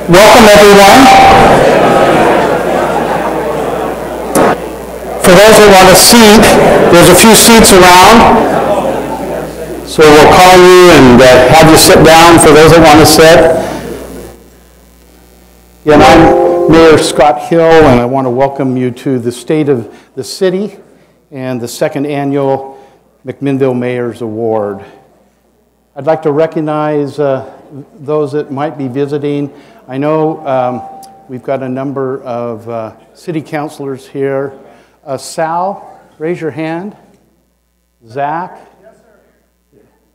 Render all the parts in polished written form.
Welcome, everyone. For those that want a seat, there's a few seats around. So we'll call you and have you sit down for those that want to sit. And I'm Mayor Scott Hill, and I want to welcome you to the State of the City and the second annual McMinnville Mayor's Award. I'd like to recognize those that might be visiting. I know we've got a number of city councilors here. Sal, raise your hand. Zach?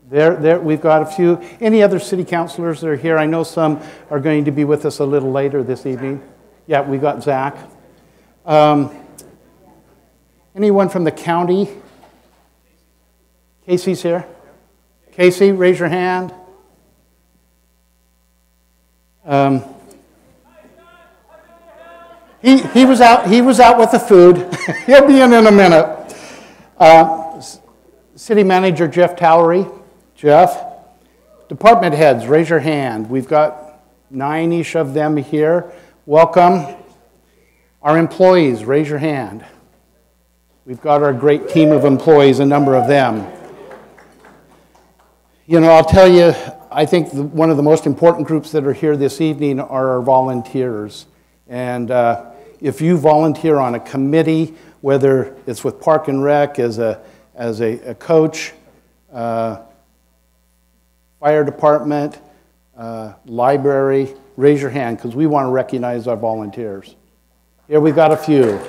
There, we've got a few. Any other city councilors that are here? I know some are going to be with us a little later this evening. Yeah, we got Zach. Anyone from the county? Casey's here. Casey, raise your hand. He was out with the food. He'll be in a minute. City Manager Jeff Towery. Jeff. Department heads, raise your hand. We've got 9-ish of them here. Welcome. Our employees, raise your hand. We've got our great team of employees, a number of them. You know, I'll tell you, I think one of the most important groups that are here this evening are our volunteers. And if you volunteer on a committee, whether it's with Park and Rec as a coach, fire department, library, raise your hand because we want to recognize our volunteers. Here we've got a few.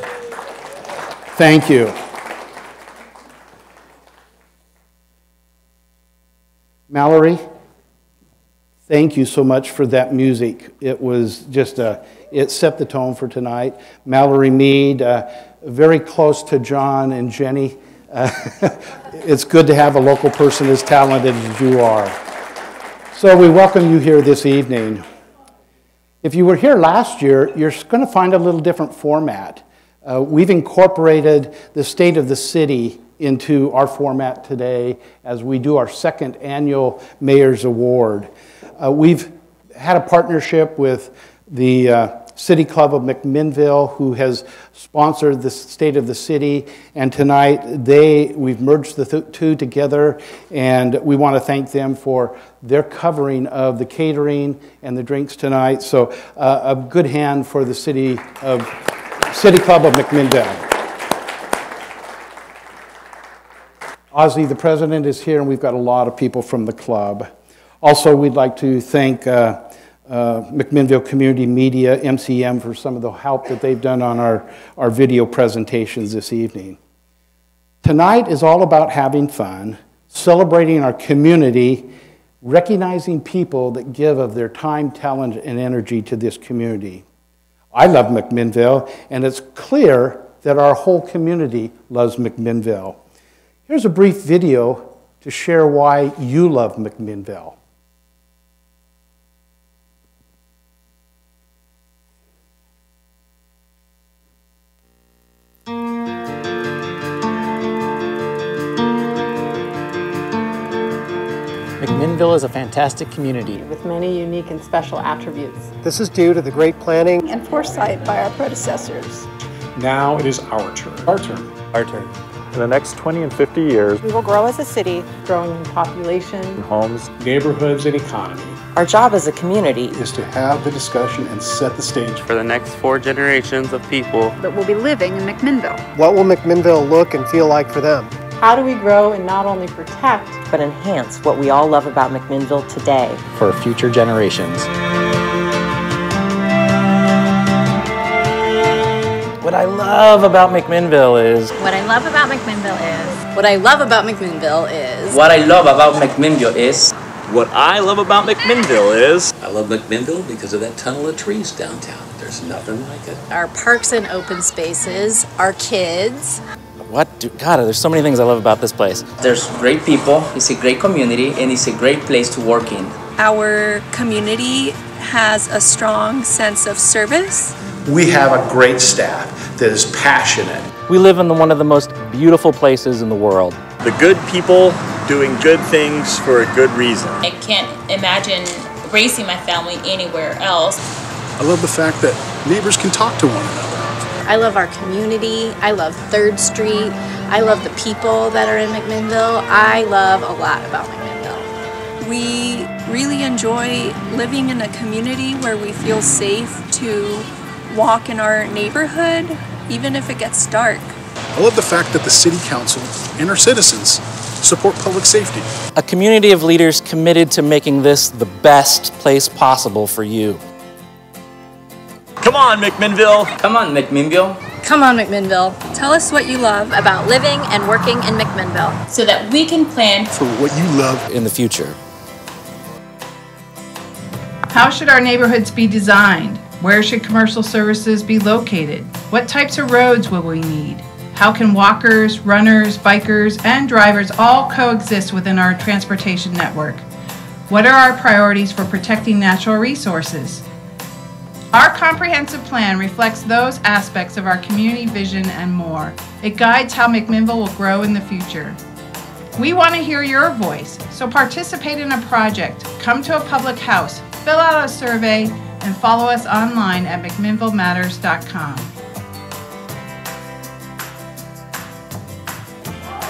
Thank you. Mallory, thank you so much for that music. It was just it set the tone for tonight. Mallory Mead, very close to John and Jenny. It's good to have a local person as talented as you are. So we welcome you here this evening. If you were here last year, you're going to find a little different format. We've incorporated the State of the City into our format today as we do our second annual Mayor's Award. We've had a partnership with the City Club of McMinnville, who has sponsored the State of the City, and tonight we've merged the two together, and we want to thank them for their covering of the catering and the drinks tonight. So a good hand for the City Club of McMinnville. Ozzy, the president, is here, and we've got a lot of people from the club. Also, we'd like to thank McMinnville Community Media, MCM, for some of the help that they've done on our video presentations this evening. Tonight is all about having fun, celebrating our community, recognizing people that give of their time, talent, and energy to this community. I love McMinnville, and it's clear that our whole community loves McMinnville. Here's a brief video to share why you love McMinnville. McMinnville is a fantastic community with many unique and special attributes. This is due to the great planning and foresight by our predecessors. Now it is our turn. Our turn. Our turn. In the next 20 and 50 years, we will grow as a city, growing in population, homes, neighborhoods, and economy. Our job as a community is to have the discussion and set the stage for the next 4 generations of people that will be living in McMinnville. What will McMinnville look and feel like for them? How do we grow and not only protect, but enhance what we all love about McMinnville today for future generations? What I love about McMinnville is... What I love about McMinnville is... What I love about McMinnville is... What I love about McMinnville is... What I love about McMinnville is... I love McMinnville because of that tunnel of trees downtown. There's nothing like it. Our parks and open spaces, our kids... God, there's so many things I love about this place. There's great people, it's a great community, and it's a great place to work in. Our community has a strong sense of service. We have a great staff that is passionate. We live in one of the most beautiful places in the world. The good people doing good things for a good reason. I can't imagine raising my family anywhere else. I love the fact that neighbors can talk to one another. I love our community. I love 3rd Street. I love the people that are in McMinnville. I love a lot about McMinnville. We really enjoy living in a community where we feel safe to walk in our neighborhood, even if it gets dark. I love the fact that the city council and our citizens support public safety. A community of leaders committed to making this the best place possible for you. Come on, McMinnville! Come on, McMinnville! Come on, McMinnville. Tell us what you love About living and working in McMinnville. so that we can plan For what you love in the future. How should our neighborhoods be designed? Where should commercial services be located? What types of roads will we need? How can walkers, runners, bikers, and drivers all coexist within our transportation network? What are our priorities for protecting natural resources? Our comprehensive plan reflects those aspects of our community vision and more. It guides how McMinnville will grow in the future. We want to hear your voice, so participate in a project, come to a public house, fill out a survey, and follow us online at McMinnvilleMatters.com.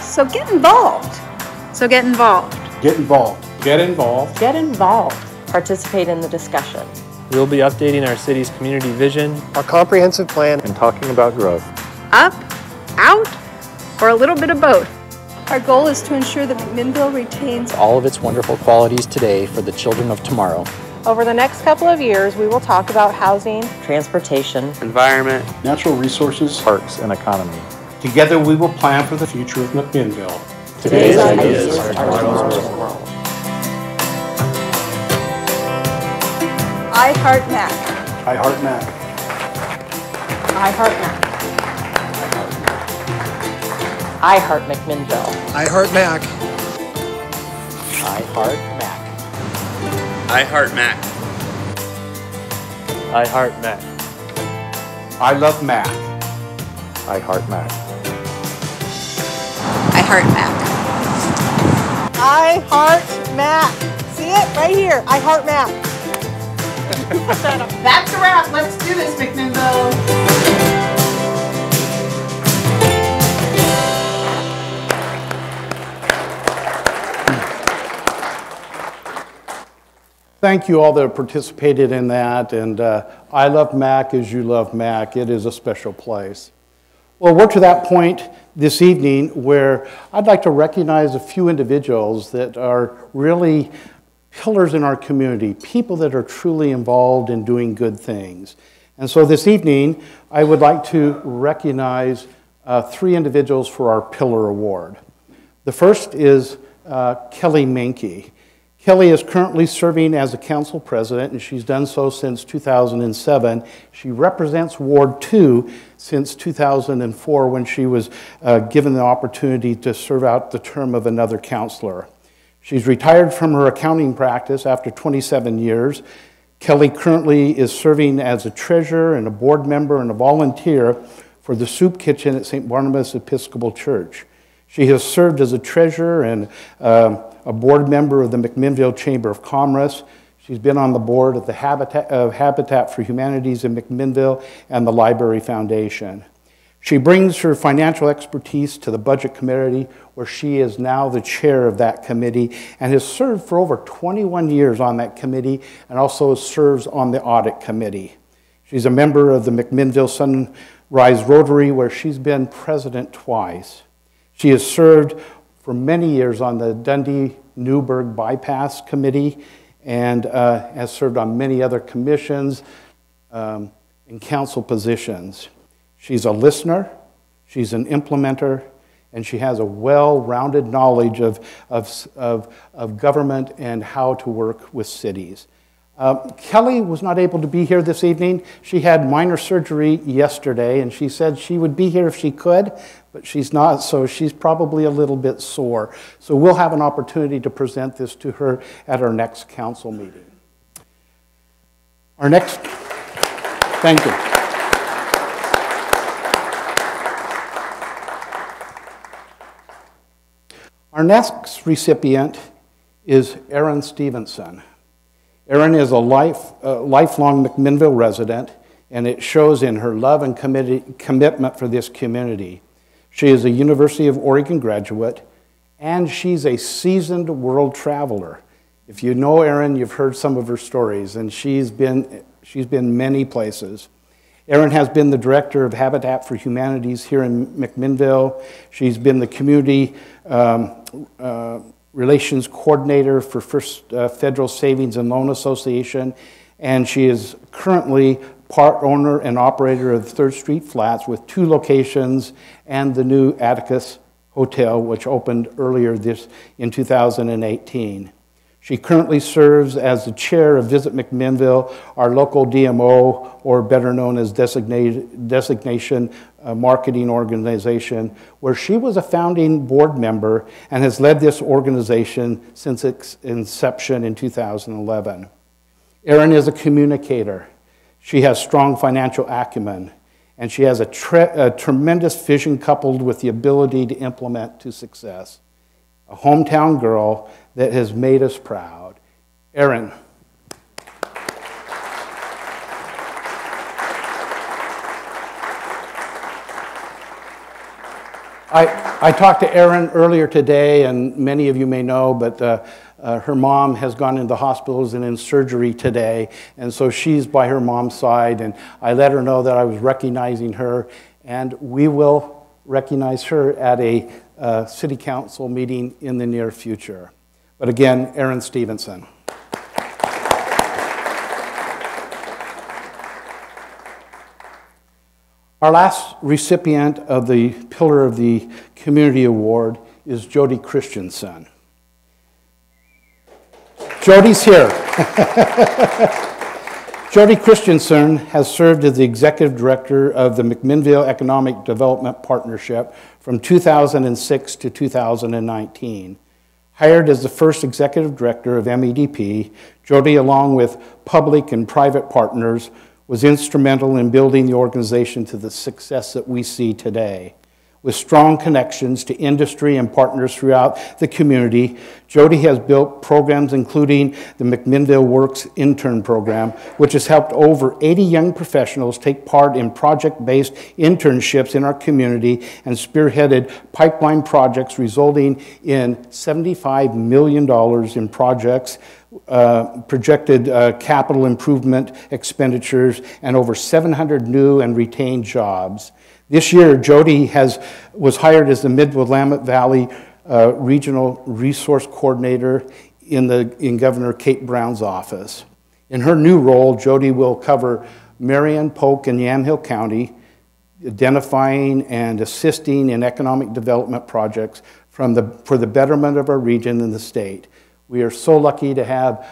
So get involved. So get involved. Get involved. Get involved. Get involved. Participate in the discussion. We'll be updating our city's community vision Our comprehensive plan. and talking about growth. Up, out, or a little bit of both. Our goal is to ensure that McMinnville retains All of its wonderful qualities today for the children of tomorrow. Over the next couple of years, we will talk about housing, transportation, environment, Natural resources. Parks and economy. Together we will plan for the Future of McMinnville. today's ideas are tomorrow's world. I Heart Mac. I Heart Mac. I Heart Mac. I Heart McMinnville. I Heart Mac. I heart Mac. I heart Mac. I heart Mac. I love Mac. I heart Mac. I heart Mac. I Heart Mac. See it? Right here. I Heart Mac. That's a wrap. Let's do this, McMinnville. Thank you all that participated in that, and I love Mac as you love Mac. It is a special place. Well, we're to that point this evening where I'd like to recognize a few individuals that are really pillars in our community, people that are truly involved in doing good things. And so this evening, I would like to recognize 3 individuals for our Pillar Award. The first is Kelly Menke. Kelly is currently serving as a council president, and she's done so since 2007. She represents Ward 2 since 2004 when she was given the opportunity to serve out the term of another councilor. She's retired from her accounting practice after 27 years. Kelly currently is serving as a treasurer and a board member and a volunteer for the soup kitchen at St. Barnabas Episcopal Church. She has served as a treasurer and a board member of the McMinnville Chamber of Commerce. She's been on the board of the Habitat for Humanities in McMinnville and the Library Foundation. She brings her financial expertise to the Budget Committee, where she is now the chair of that committee and has served for over 21 years on that committee and also serves on the Audit Committee. She's a member of the McMinnville Sunrise Rotary, where she's been president twice. She has served for many years on the Dundee-Newburgh Bypass Committee and has served on many other commissions and council positions. She's a listener, she's an implementer, and she has a well-rounded knowledge of government and how to work with cities. Kelly was not able to be here this evening. She had minor surgery yesterday, and she said she would be here if she could, but she's not, so she's probably a little bit sore. So we'll have an opportunity to present this to her at our next council meeting. Thank you. Our next recipient is Aaron Stevenson. Erin is a lifelong McMinnville resident, and it shows in her love and commitment for this community. She is a University of Oregon graduate, and she's a seasoned world traveler. If you know Erin, you've heard some of her stories, and she's been many places. Erin has been the director of Habitat for Humanities here in McMinnville. She's been the community relations coordinator for First Federal Savings and Loan Association, and she is currently part owner and operator of 3rd Street Flats with 2 locations and the new Atticus Hotel, which opened earlier in 2018. She currently serves as the chair of Visit McMinnville, our local DMO, or better known as Designation Marketing Organization, where she was a founding board member and has led this organization since its inception in 2011. Erin is a communicator. She has strong financial acumen, and she has a tremendous vision coupled with the ability to implement to success. A hometown girl that has made us proud. Erin. I talked to Erin earlier today, and many of you may know, but her mom has gone into hospitals and in surgery today, and so she's by her mom's side, and I let her know that I was recognizing her, and we will recognize her at a city council meeting in the near future. But again, Erin Stevenson. Our last recipient of the Pillar of the Community Award is Jody Christensen. Jody's here. Jody Christensen has served as the executive director of the McMinnville Economic Development Partnership from 2006 to 2019. Hired as the first executive director of MEDP, Jody, along with public and private partners, was instrumental in building the organization to the success that we see today. With strong connections to industry and partners throughout the community, Jody has built programs including the McMinnville Works Intern Program, which has helped over 80 young professionals take part in project-based internships in our community and spearheaded pipeline projects resulting in $75 million in projects, projected capital improvement expenditures, and over 700 new and retained jobs. This year, Jody was hired as the Mid-Willamette Valley Regional Resource Coordinator in Governor Kate Brown's office. In her new role, Jody will cover Marion, Polk, and Yamhill County, identifying and assisting in economic development projects for the betterment of our region and the state. We are so lucky to have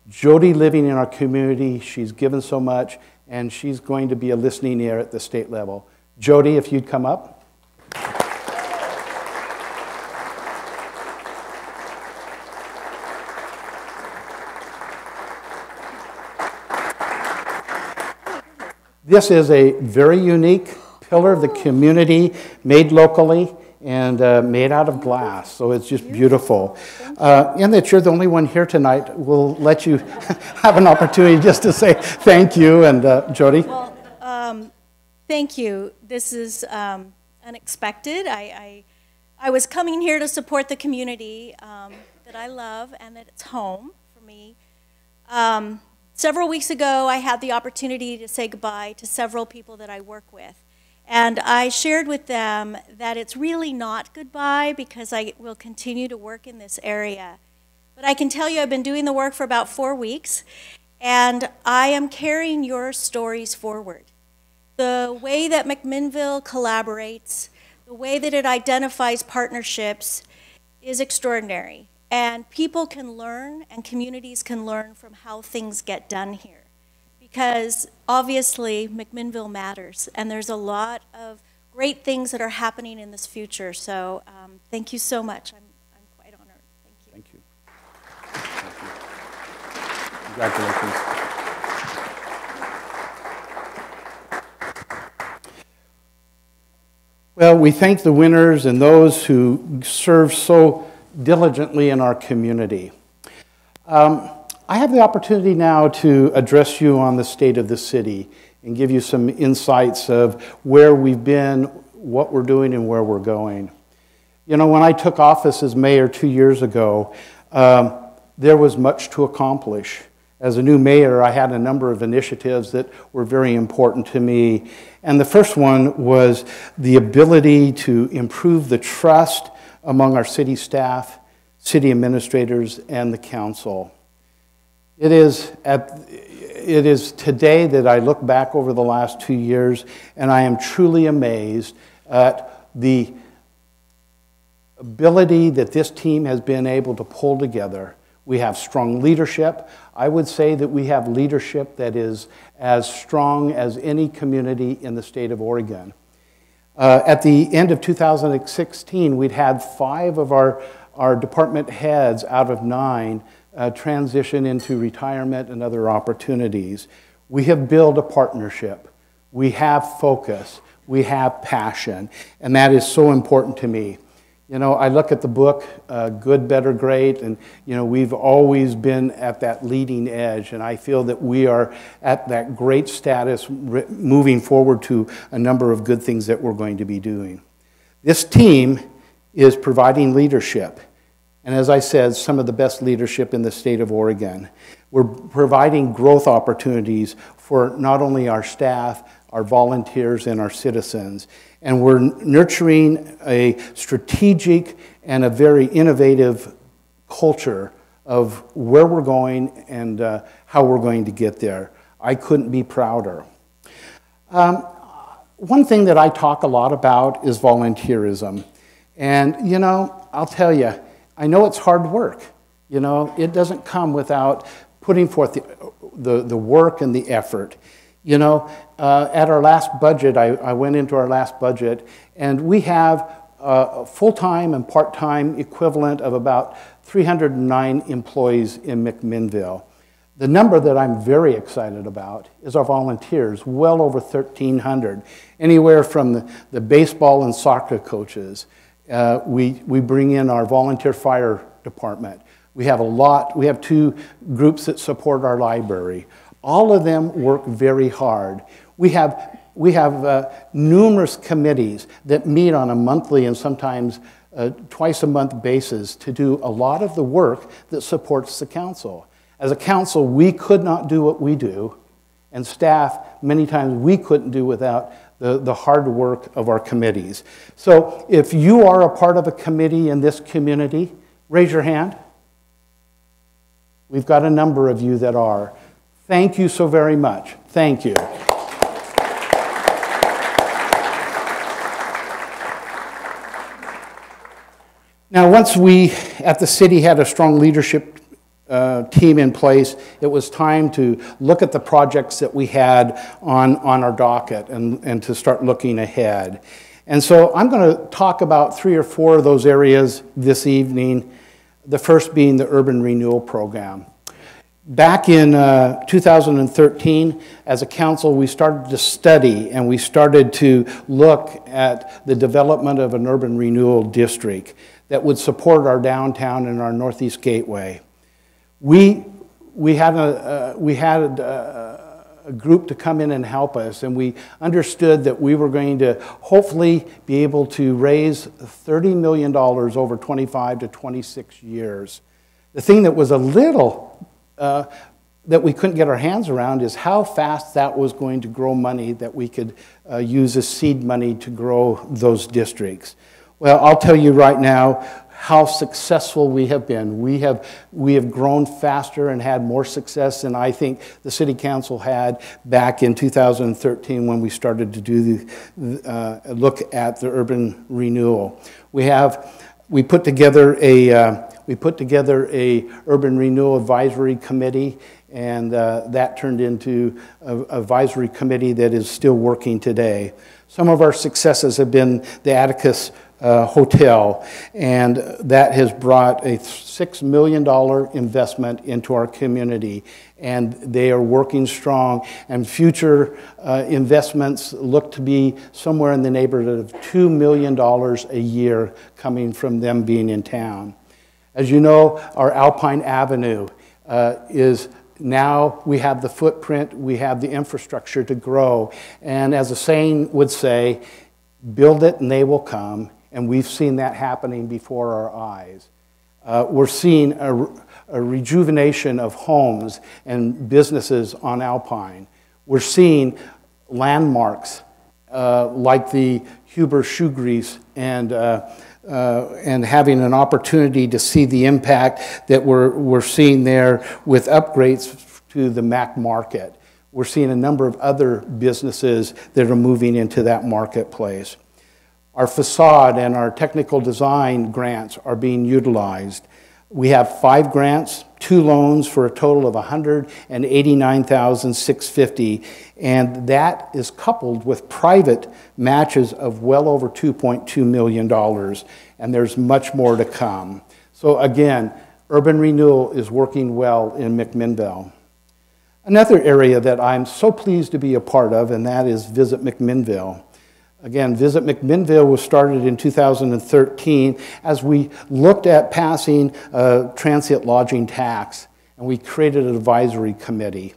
Jody living in our community. She's given so much, and she's going to be a listening ear at the state level. Jody, if you'd come up. This is a very unique pillar of the community, made locally and made out of glass, so it's just beautiful. And that you're the only one here tonight, we'll let you have an opportunity just to say thank you, and Jody. Well, thank you. This is unexpected. I was coming here to support the community that I love and that it's home for me. Several weeks ago, I had the opportunity to say goodbye to several people that I work with. And I shared with them that it's really not goodbye because I will continue to work in this area. But I can tell you I've been doing the work for about 4 weeks, and I am carrying your stories forward. The way that McMinnville collaborates, the way that it identifies partnerships is extraordinary. And people can learn and communities can learn from how things get done here. Because obviously McMinnville matters, and there's a lot of great things that are happening in this future. So thank you so much. I'm quite honored. Thank you. Thank you. Congratulations. Well, we thank the winners and those who serve so diligently in our community. I have the opportunity now to address you on the state of the city and give you some insights of where we've been, what we're doing, and where we're going. You know, when I took office as mayor 2 years ago, there was much to accomplish. As a new mayor, I had a number of initiatives that were very important to me. And the first one was the ability to improve the trust among our city staff, city administrators, and the council. It is today that I look back over the last 2 years, and I am truly amazed at the ability that this team has been able to pull together. We have strong leadership. I would say that we have leadership that is as strong as any community in the state of Oregon. At the end of 2016, we'd had 5 of our department heads out of 9 transition into retirement and other opportunities. We have built a partnership. We have focus. We have passion. And that is so important to me. You know, I look at the book, Good, Better, Great, and, you know, we've always been at that leading edge, and I feel that we are at that great status moving forward to a number of good things that we're going to be doing. This team is providing leadership, and as I said, some of the best leadership in the state of Oregon. We're providing growth opportunities for not only our staff, our volunteers, and our citizens. And we're nurturing a strategic and a very innovative culture of where we're going and how we're going to get there. I couldn't be prouder. One thing that I talk a lot about is volunteerism. And, you know, I'll tell you, I know it's hard work. You know, it doesn't come without putting forth the work and the effort. You know, at our last budget, I went into our last budget, and we have a full-time and part-time equivalent of about 309 employees in McMinnville. The number that I'm very excited about is our volunteers, well over 1,300, anywhere from the baseball and soccer coaches. We bring in our volunteer fire department. We have 2 groups that support our library. All of them work very hard. We have numerous committees that meet on a monthly and sometimes twice a month basis to do a lot of the work that supports the council. As a council, we could not do what we do, and staff, many times we couldn't do without the hard work of our committees. So if you are a part of a committee in this community, raise your hand. We've got a number of you that are. Thank you so very much. Thank you. Now, once we at the city had a strong leadership team in place, it was time to look at the projects that we had on our docket and to start looking ahead. And so I'm going to talk about 3 or 4 of those areas this evening, the first being the Urban Renewal Program. Back in 2013, as a council, we started to study and we started to look at the development of an urban renewal district that would support our downtown and our Northeast Gateway. We had a group to come in and help us, and we understood that we were going to hopefully be able to raise $30 million over 25 to 26 years. The thing that was a little that we couldn't get our hands around is how fast that was going to grow money that we could use as seed money to grow those districts. Well, I'll tell you right now how successful we have been. We have grown faster and had more success than I think the City Council had back in 2013 when we started to do look at the urban renewal. We put together a urban renewal advisory committee, and that turned into an advisory committee that is still working today. Some of our successes have been the Atticus Hotel, and that has brought a $6 million investment into our community, and they are working strong, and future investments look to be somewhere in the neighborhood of $2 million a year coming from them being in town. As you know, our Alpine Avenue is now we have the footprint, we have the infrastructure to grow. And as a saying would say, build it and they will come. And we've seen that happening before our eyes. We're seeing a rejuvenation of homes and businesses on Alpine. We're seeing landmarks like the Huber Shoe Grease and having an opportunity to see the impact that we're seeing there with upgrades to the Mac market. We're seeing a number of other businesses that are moving into that marketplace. Our facade and our technical design grants are being utilized. We have 5 grants, 2 loans for a total of $189,650, and that is coupled with private matches of well over $2.2 million, and there's much more to come. So again, urban renewal is working well in McMinnville. Another area that I'm so pleased to be a part of, and that is Visit McMinnville. Again, Visit McMinnville was started in 2013 as we looked at passing a transient lodging tax, and we created an advisory committee.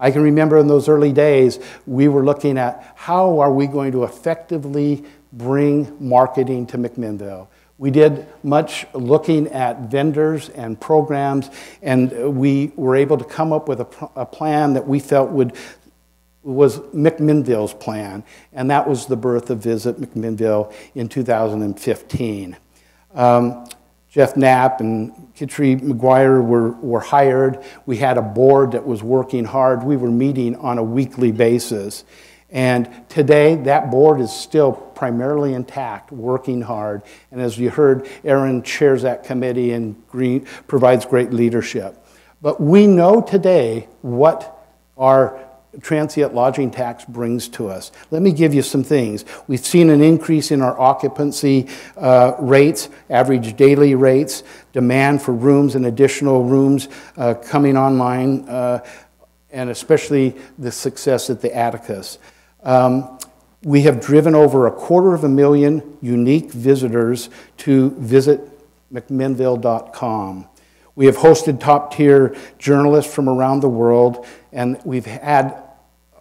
I can remember in those early days, we were looking at how are we going to effectively bring marketing to McMinnville. We did much looking at vendors and programs, and we were able to come up with a plan that we felt was McMinnville's plan, and that was the birth of Visit McMinnville in 2015. Jeff Knapp and Kitri McGuire were hired. We had a board that was working hard. We were meeting on a weekly basis. And today, that board is still primarily intact, working hard. And as you heard, Aaron chairs that committee and provides great leadership. But we know today what our transient lodging tax brings to us. Let me give you some things. We've seen an increase in our occupancy rates, average daily rates, demand for rooms and additional rooms coming online, and especially the success at the Atticus. We have driven over 250,000 unique visitors to visitmcminnville.com. We have hosted top-tier journalists from around the world, and we've had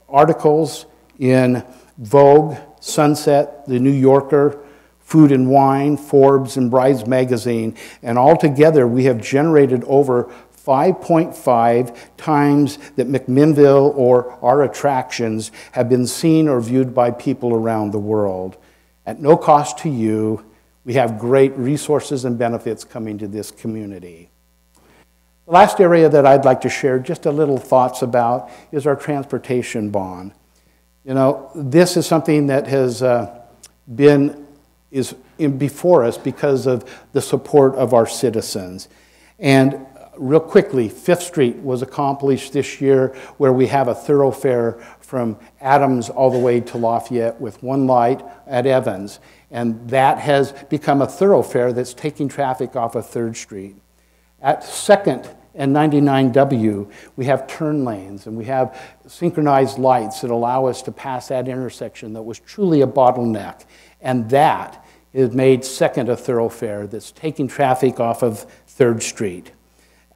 articles in Vogue, Sunset, The New Yorker, Food and Wine, Forbes, and Brides Magazine. And altogether, we have generated over 5.5 times that McMinnville or our attractions have been seen or viewed by people around the world. At no cost to you, we have great resources and benefits coming to this community. The last area that I'd like to share just a little thoughts about is our transportation bond. You know, this is something that has is before us because of the support of our citizens. And real quickly, 5th Street was accomplished this year where we have a thoroughfare from Adams all the way to Lafayette with one light at Evans. And that has become a thoroughfare that's taking traffic off of 3rd Street. At 2nd and 99W, we have turn lanes and we have synchronized lights that allow us to pass that intersection that was truly a bottleneck. And that has made 2nd a thoroughfare that's taking traffic off of 3rd Street.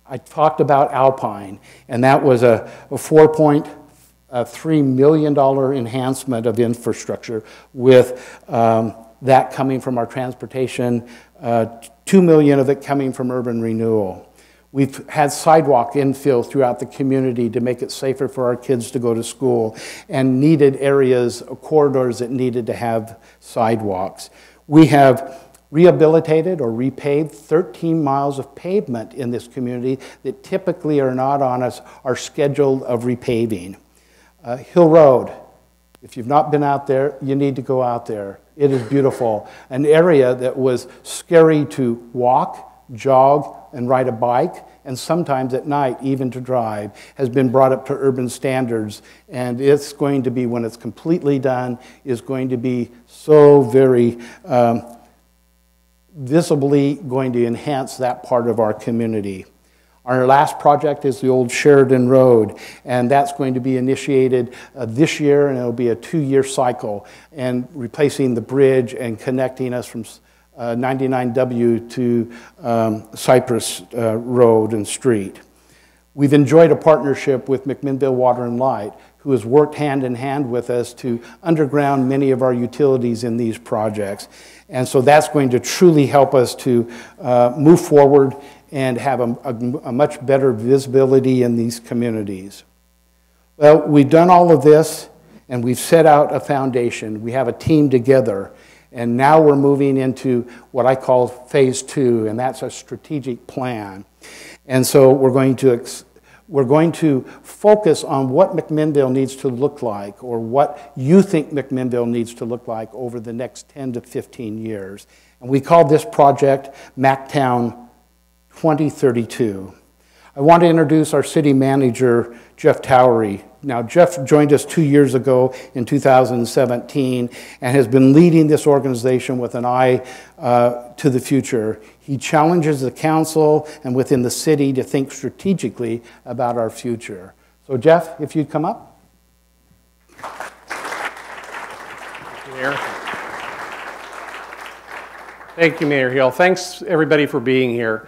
I talked about Alpine, and that was a $4.3 million enhancement of infrastructure with that coming from our transportation, $2 million of it coming from urban renewal. We've had sidewalk infill throughout the community to make it safer for our kids to go to school, and needed areas, corridors that needed to have sidewalks. We have rehabilitated or repaved 13 miles of pavement in this community that typically are not on our schedule of repaving. Hill Road, if you've not been out there, you need to go out there. It is beautiful. An area that was scary to walk, jog, and ride a bike, and sometimes at night even to drive, has been brought up to urban standards, and it's going to be, when it's completely done, is going to be so very visibly going to enhance that part of our community. Our last project is the old Sheridan Road, and that's going to be initiated this year, and it'll be a 2-year cycle, and replacing the bridge and connecting us from 99W to Cypress Road and Street. We've enjoyed a partnership with McMinnville Water and Light, who has worked hand in hand with us to underground many of our utilities in these projects. And so that's going to truly help us to move forward and have a much better visibility in these communities. Well, we've done all of this, and we've set out a foundation. We have a team together, and now we're moving into what I call phase 2, and that's a strategic plan. And so we're going to focus on what McMinnville needs to look like, or what you think McMinnville needs to look like over the next 10 to 15 years. And we call this project MacTown 2032. I want to introduce our city manager, Jeff Towery. Now, Jeff joined us 2 years ago in 2017 and has been leading this organization with an eye to the future. He challenges the council and within the city to think strategically about our future. So, Jeff, if you'd come up. Thank you, Mayor. Thank you, Mayor Hill. Thanks, everybody, for being here.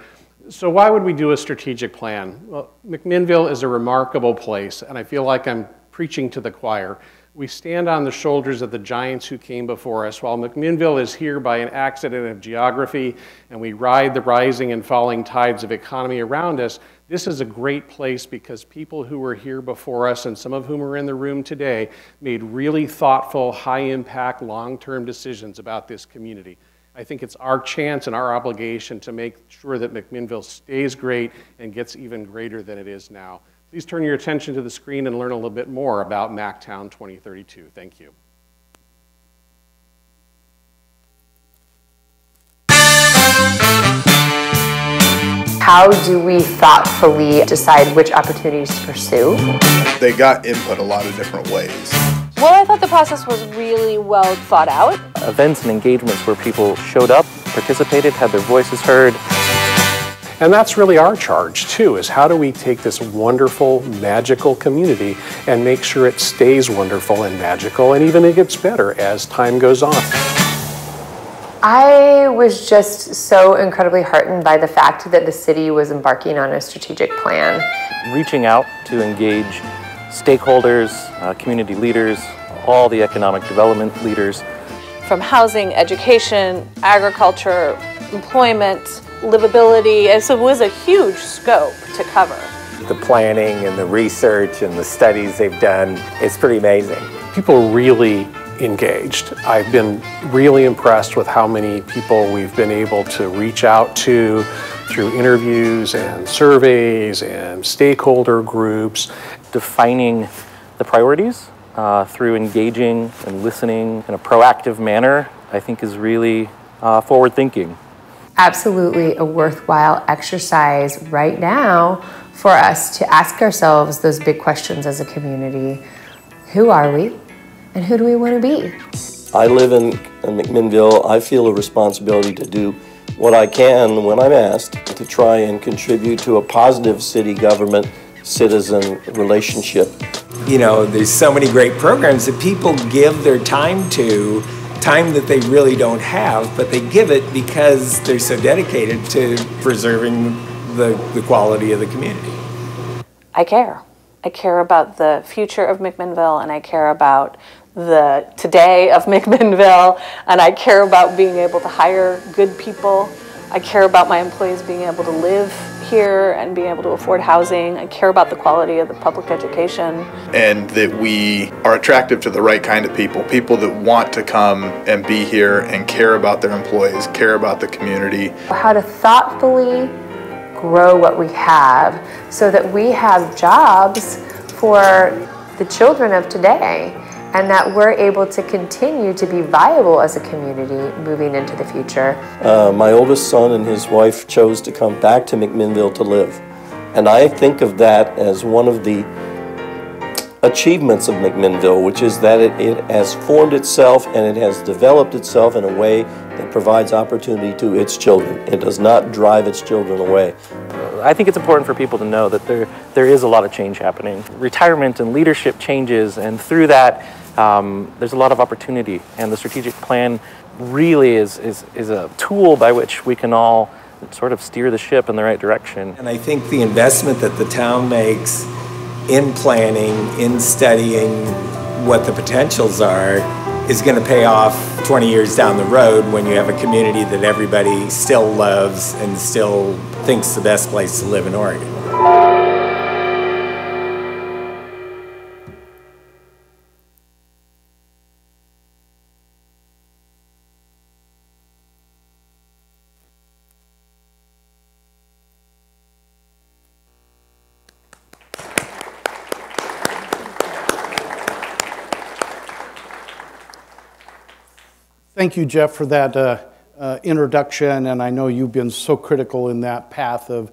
So why would we do a strategic plan? Well, McMinnville is a remarkable place, and I feel like I'm preaching to the choir. We stand on the shoulders of the giants who came before us. While McMinnville is here by an accident of geography, and we ride the rising and falling tides of economy around us, this is a great place because people who were here before us, and some of whom are in the room today, made really thoughtful, high-impact, long-term decisions about this community. I think it's our chance and our obligation to make sure that McMinnville stays great and gets even greater than it is now. Please turn your attention to the screen and learn a little bit more about MacTown 2032. Thank you. How do we thoughtfully decide which opportunities to pursue? They got input a lot of different ways. Well, I thought the process was really well thought out. Events and engagements where people showed up, participated, had their voices heard. And that's really our charge, too, is how do we take this wonderful, magical community and make sure it stays wonderful and magical, and even it gets better as time goes on. I was just so incredibly heartened by the fact that the city was embarking on a strategic plan. Reaching out to engage stakeholders, community leaders, all the economic development leaders. From housing, education, agriculture, employment, livability, and so it was a huge scope to cover. The planning and the research and the studies they've done, it's pretty amazing. People really engaged. I've been really impressed with how many people we've been able to reach out to through interviews and surveys and stakeholder groups. Defining the priorities through engaging and listening in a proactive manner, I think is really forward-thinking. Absolutely a worthwhile exercise right now for us to ask ourselves those big questions as a community. Who are we and who do we want to be? I live in McMinnville. I feel a responsibility to do what I can when I'm asked to try and contribute to a positive city government citizen relationship. You know, there's so many great programs that people give their time to, time that they really don't have, but they give it because they're so dedicated to preserving the quality of the community. I care. I care about the future of McMinnville, and I care about the today of McMinnville, and I care about being able to hire good people. I care about my employees being able to live here and being able to afford housing. I care about the quality of the public education. And that we are attractive to the right kind of people, people that want to come and be here and care about their employees, care about the community. How to thoughtfully grow what we have so that we have jobs for the children of today, and that we're able to continue to be viable as a community moving into the future. My oldest son and his wife chose to come back to McMinnville to live. And I think of that as one of the achievements of McMinnville, which is that it has formed itself and it has developed itself in a way that provides opportunity to its children. It does not drive its children away. I think it's important for people to know that there is a lot of change happening. Retirement and leadership changes, and through that, there's a lot of opportunity. And the strategic plan really is a tool by which we can all sort of steer the ship in the right direction. And I think the investment that the town makes in planning, in studying what the potentials are, is going to pay off 20 years down the road when you have a community that everybody still loves and still thinks the best place to live in Oregon. Thank you, Jeff, for that introduction, and I know you've been so critical in that path of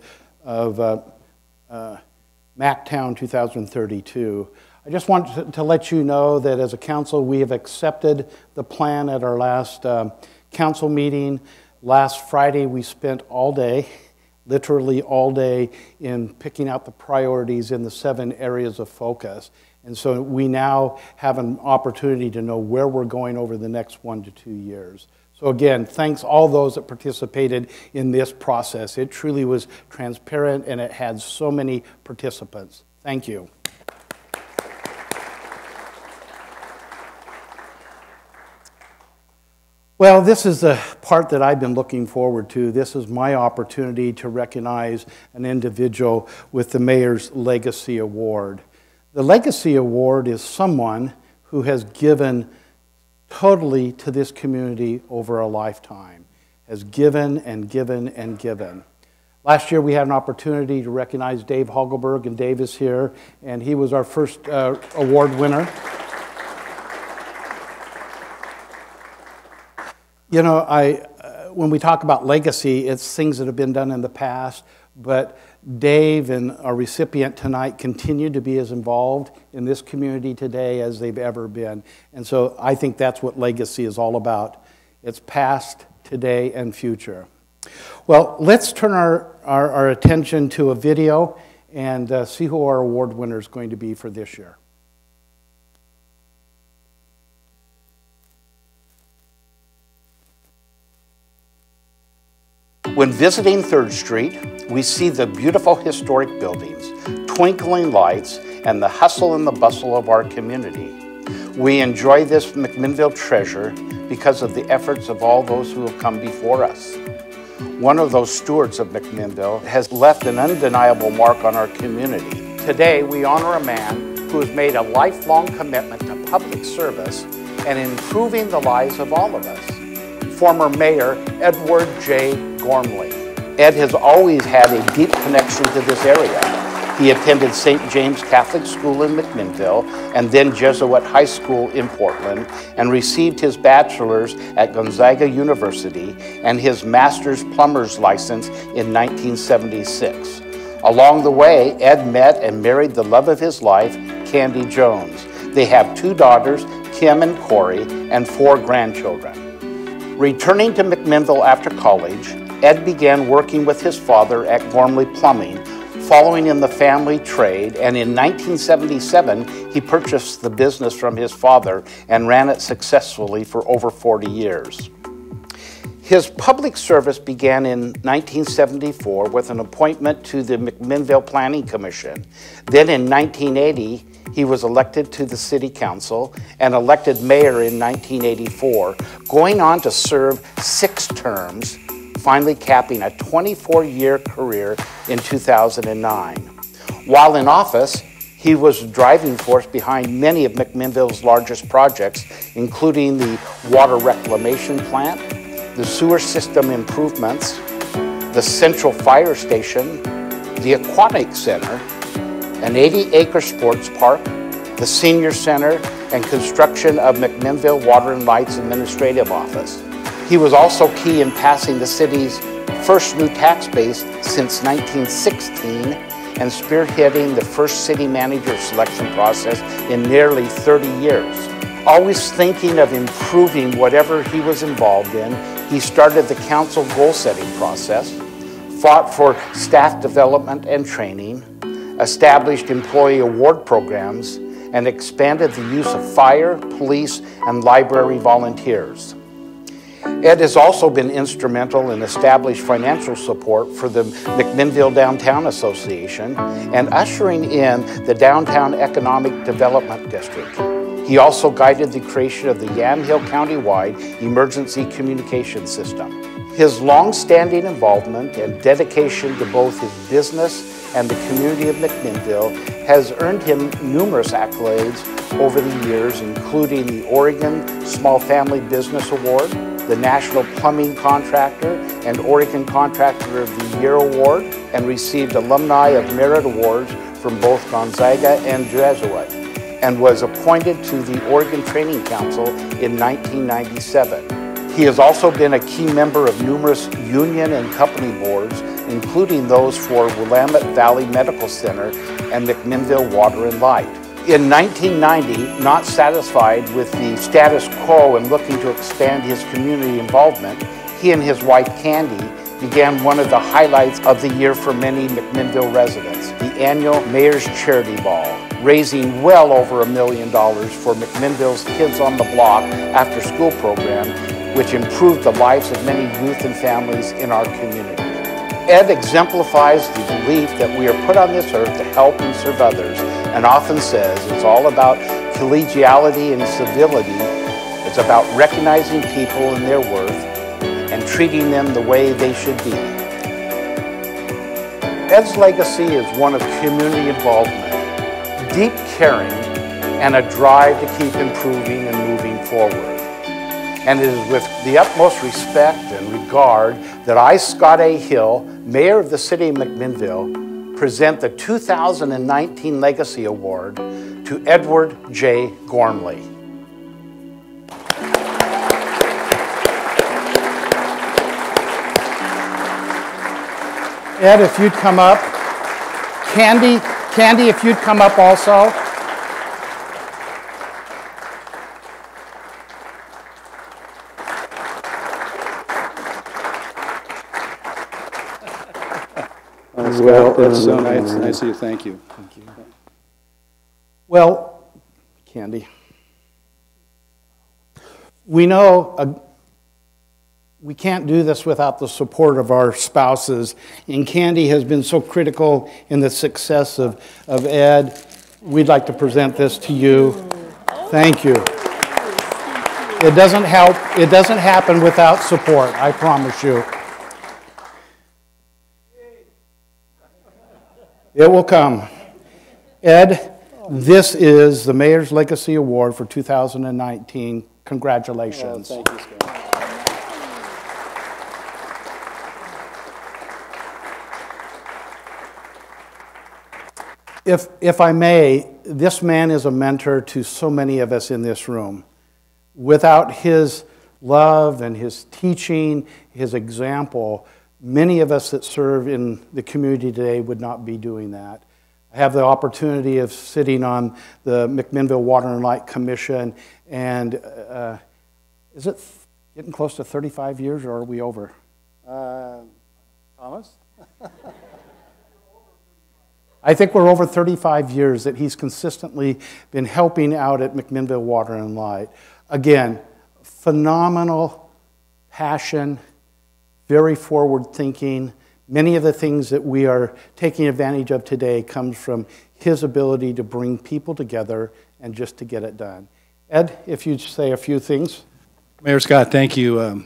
MacTown 2032. I just want to let you know that as a council, we have accepted the plan at our last council meeting. Last Friday, we spent all day, literally all day, in picking out the priorities in the 7 areas of focus. And so we now have an opportunity to know where we're going over the next 1 to 2 years. So again, thanks all those that participated in this process. It truly was transparent and it had so many participants. Thank you. Well, this is the part that I've been looking forward to. This is my opportunity to recognize an individual with the Mayor's Legacy Award. The Legacy Award is someone who has given totally to this community over a lifetime, has given and given and given. Last year we had an opportunity to recognize Dave Hagelberg, and Dave is here, and he was our first award winner. You know, when we talk about legacy, it's things that have been done in the past, but Dave and our recipient tonight continue to be as involved in this community today as they've ever been. And so I think that's what legacy is all about. It's past, today, and future. Well, let's turn our attention to a video and see who our award winner is going to be for this year. When visiting 3rd Street, we see the beautiful historic buildings, twinkling lights, and the hustle and the bustle of our community. We enjoy this McMinnville treasure because of the efforts of all those who have come before us. One of those stewards of McMinnville has left an undeniable mark on our community. Today, we honor a man who has made a lifelong commitment to public service and improving the lives of all of us. Former Mayor Edward J. Gormley. Ed has always had a deep connection to this area. He attended St. James Catholic School in McMinnville and then Jesuit High School in Portland and received his bachelor's at Gonzaga University and his master's plumber's license in 1976. Along the way, Ed met and married the love of his life, Candy Jones. They have 2 daughters, Kim and Corey, and 4 grandchildren. Returning to McMinnville after college, Ed began working with his father at Gormley Plumbing, following in the family trade, and in 1977, he purchased the business from his father and ran it successfully for over 40 years. His public service began in 1974 with an appointment to the McMinnville Planning Commission. Then in 1980, he was elected to the City Council and elected mayor in 1984, going on to serve 6 terms, finally capping a 24-year career in 2009. While in office, he was the driving force behind many of McMinnville's largest projects, including the water reclamation plant, the sewer system improvements, the central fire station, the aquatic center, an 80-acre sports park, the senior center, and construction of McMinnville Water and Lights Administrative Office. He was also key in passing the city's first new tax base since 1916 and spearheading the first city manager selection process in nearly 30 years. Always thinking of improving whatever he was involved in, he started the council goal-setting process, fought for staff development and training, established employee award programs, and expanded the use of fire, police, and library volunteers. Ed has also been instrumental in establishing financial support for the McMinnville Downtown Association and ushering in the Downtown Economic Development District. He also guided the creation of the Yamhill County-wide emergency communication system. His long-standing involvement and dedication to both his business and the community of McMinnville has earned him numerous accolades over the years, including the Oregon Small Family Business Award, the National Plumbing Contractor and Oregon Contractor of the Year Award, and received Alumni of Merit Awards from both Gonzaga and Jesuit, and was appointed to the Oregon Training Council in 1997. He has also been a key member of numerous union and company boards, including those for Willamette Valley Medical Center and McMinnville Water and Light. In 1990, not satisfied with the status quo and looking to expand his community involvement, he and his wife Candy began one of the highlights of the year for many McMinnville residents, the annual Mayor's Charity Ball, raising well over $1 million for McMinnville's Kids on the Block after-school program, which improved the lives of many youth and families in our community. Ed exemplifies the belief that we are put on this earth to help and serve others, and often says it's all about collegiality and civility. It's about recognizing people and their worth and treating them the way they should be. Ed's legacy is one of community involvement, deep caring, and a drive to keep improving and moving forward. And it is with the utmost respect and regard that I, Scott A. Hill, Mayor of the City of McMinnville, present the 2019 Legacy Award to Edward J. Gormley. Ed, if you'd come up. Candy, if you'd come up also. Well, that's so nice. Nice of you. Thank you. Thank you. Well, Candy, we know we can't do this without the support of our spouses, and Candy has been so critical in the success of Ed. We'd like to present this to you. Thank you. It doesn't help. It doesn't happen without support, I promise you. It will come. Ed, this is the Mayor's Legacy Award for 2019. Congratulations. Oh, thank you, Scott. If I may, this man is a mentor to so many of us in this room. Without his love and his teaching, his example, many of us that serve in the community today would not be doing that. I have the opportunity of sitting on the McMinnville Water and Light Commission, and is it getting close to 35 years, or are we over? Thomas? I think we're over 35 years that he's consistently been helping out at McMinnville Water and Light. Again, phenomenal passion, very forward thinking. Many of the things that we are taking advantage of today comes from his ability to bring people together and just to get it done. Ed, if you'd say a few things. Mayor Scott, thank you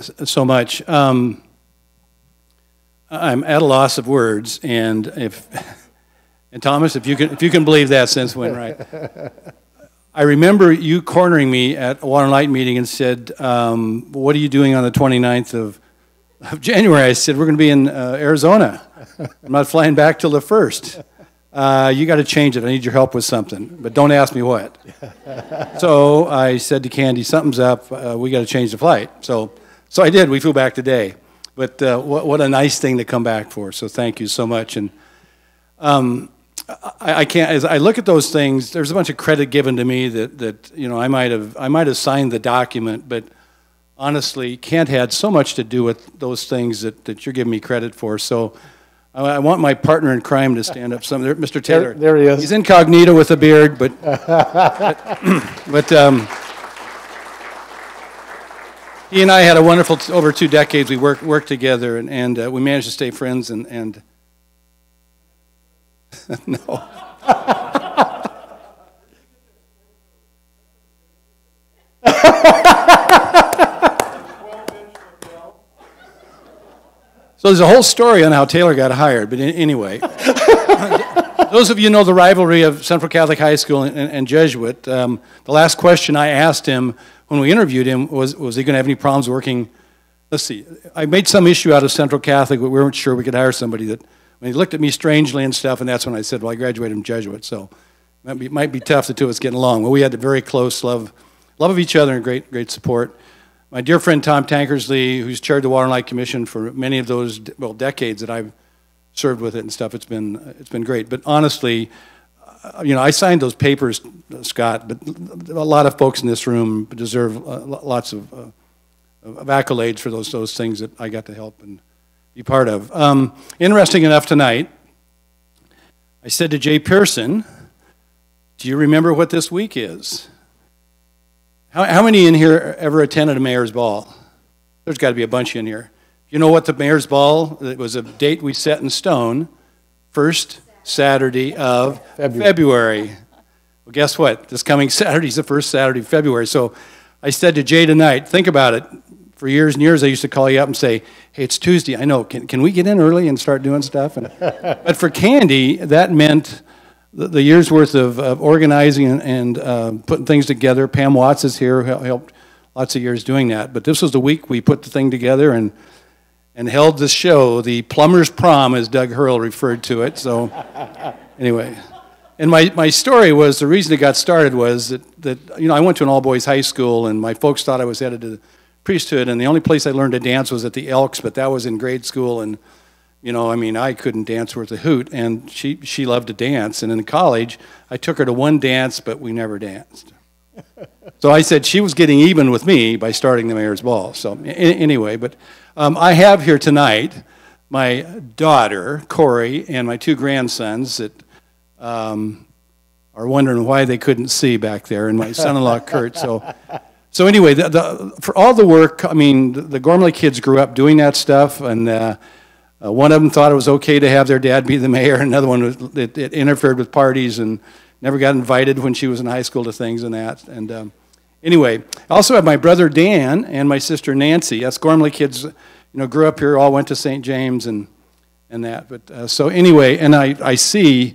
so much. I'm at a loss of words, and Thomas, if you can believe that since when, right? I remember you cornering me at a Water and Light meeting and said, what are you doing on the 29th of January? I said, we're going to be in Arizona. I'm not flying back till the 1st. You got to change it. I need your help with something, but don't ask me what. So I said to Candy, something's up. We got to change the flight. So I did. We flew back today. But what a nice thing to come back for. So thank you so much. And I can't. As I look at those things, there's a bunch of credit given to me that you know I might have signed the document, but honestly, Kent had so much to do with those things that you're giving me credit for. So I want my partner in crime to stand up. Mr. Taylor. There he is. He's incognito with a beard, but He and I had a wonderful, over 2 decades, we worked together, and we managed to stay friends, and no. So there's a whole story on how Taylor got hired, but anyway. Those of you know the rivalry of Central Catholic High School and Jesuit. The last question I asked him when we interviewed him was he going to have any problems working? Let's see. I made some issue out of Central Catholic, but we weren't sure we could hire somebody that, when he looked at me strangely and stuff, and that's when I said, well, I graduated from Jesuit, so it might be tough, the two of us getting along. Well, we had a very close love of each other and great support. My dear friend Tom Tankersley, who's chaired the Water and Light Commission for many of those, well, decades that I've served with it and stuff, it's been great. But honestly, I signed those papers, Scott, but a lot of folks in this room deserve lots of accolades for those things that I got to help and be part of. Interesting enough tonight, I said to Jay Pearson, do you remember what this week is? How many in here ever attended a mayor's ball? There's got to be a bunch in here. You know what the mayor's ball, it was a date we set in stone, first Saturday of February. Well, guess what? This coming Saturday is the first Saturday of February. So I said to Jay tonight, think about it. For years and years, I used to call you up and say, hey, it's Tuesday. I know. Can we get in early and start doing stuff? But for Candy, that meant the year's worth of organizing and putting things together. Pam Watts is here, who helped lots of years doing that. But this was the week we put the thing together and held the show, the Plumber's Prom, as Doug Hurl referred to it. So anyway, and my story was, the reason it got started was that I went to an all-boys high school, and my folks thought I was headed to the priesthood, and the only place I learned to dance was at the Elks, but that was in grade school, and I couldn't dance worth a hoot, and she loved to dance. And in college, I took her to one dance, but we never danced. So I said she was getting even with me by starting the mayor's ball. So anyway, but I have here tonight my daughter, Corey, and my 2 grandsons that are wondering why they couldn't see back there, and my son-in-law, Kurt. So anyway, for all the work, the Gormley kids grew up doing that stuff, and one of them thought it was okay to have their dad be the mayor, and another one it interfered with parties and never got invited when she was in high school to things and that. And anyway, I also have my brother Dan and my sister Nancy. That's Gormley kids, grew up here, all went to St. James and that. But so anyway, and I see.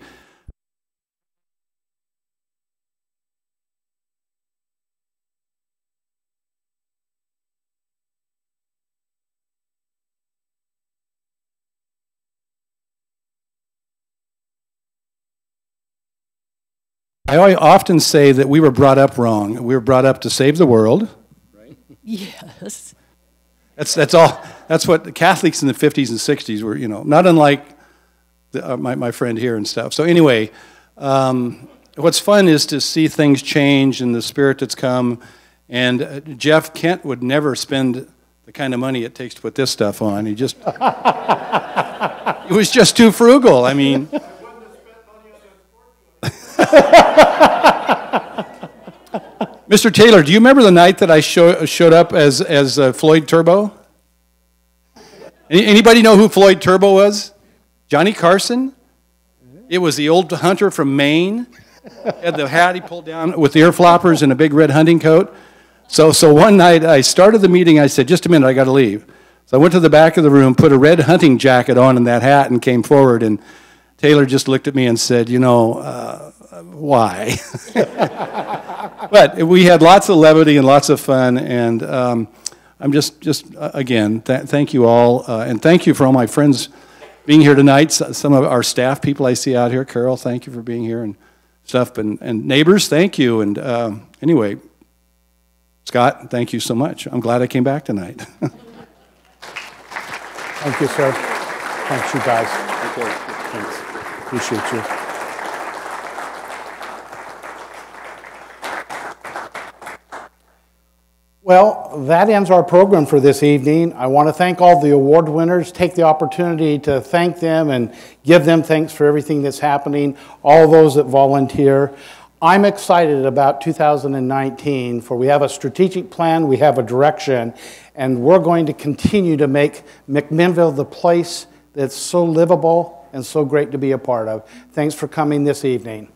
I often say that we were brought up wrong. We were brought up to save the world. Right? Yes. That's all. That's what the Catholics in the 50s and 60s were, not unlike my friend here and stuff. So anyway, what's fun is to see things change and the spirit that's come. And Jeff Kent would never spend the kind of money it takes to put this stuff on. He just, it was just too frugal. Mr. Taylor, do you remember the night that I showed up as Floyd Turbo? Anybody know who Floyd Turbo was? Johnny Carson? It was the old hunter from Maine. Had the hat he pulled down with ear floppers and a big red hunting coat. So one night I started the meeting. I said, just a minute, I got to leave. So I went to the back of the room, put a red hunting jacket on and that hat, and came forward. And Taylor just looked at me and said, why? But we had lots of levity and lots of fun, and I'm just again, thank you all, and thank you for all my friends being here tonight. Some of our staff people I see out here. Carol, thank you for being here and stuff, and neighbors, thank you. And anyway, Scott, thank you so much. I'm glad I came back tonight. Thank you, sir. Thanks, you guys. Okay. Thanks. Appreciate you. Well, that ends our program for this evening. I want to thank all the award winners, take the opportunity to thank them and give them thanks for everything that's happening, all those that volunteer. I'm excited about 2019, for we have a strategic plan, we have a direction, and we're going to continue to make McMinnville the place that's so livable and so great to be a part of. Thanks for coming this evening.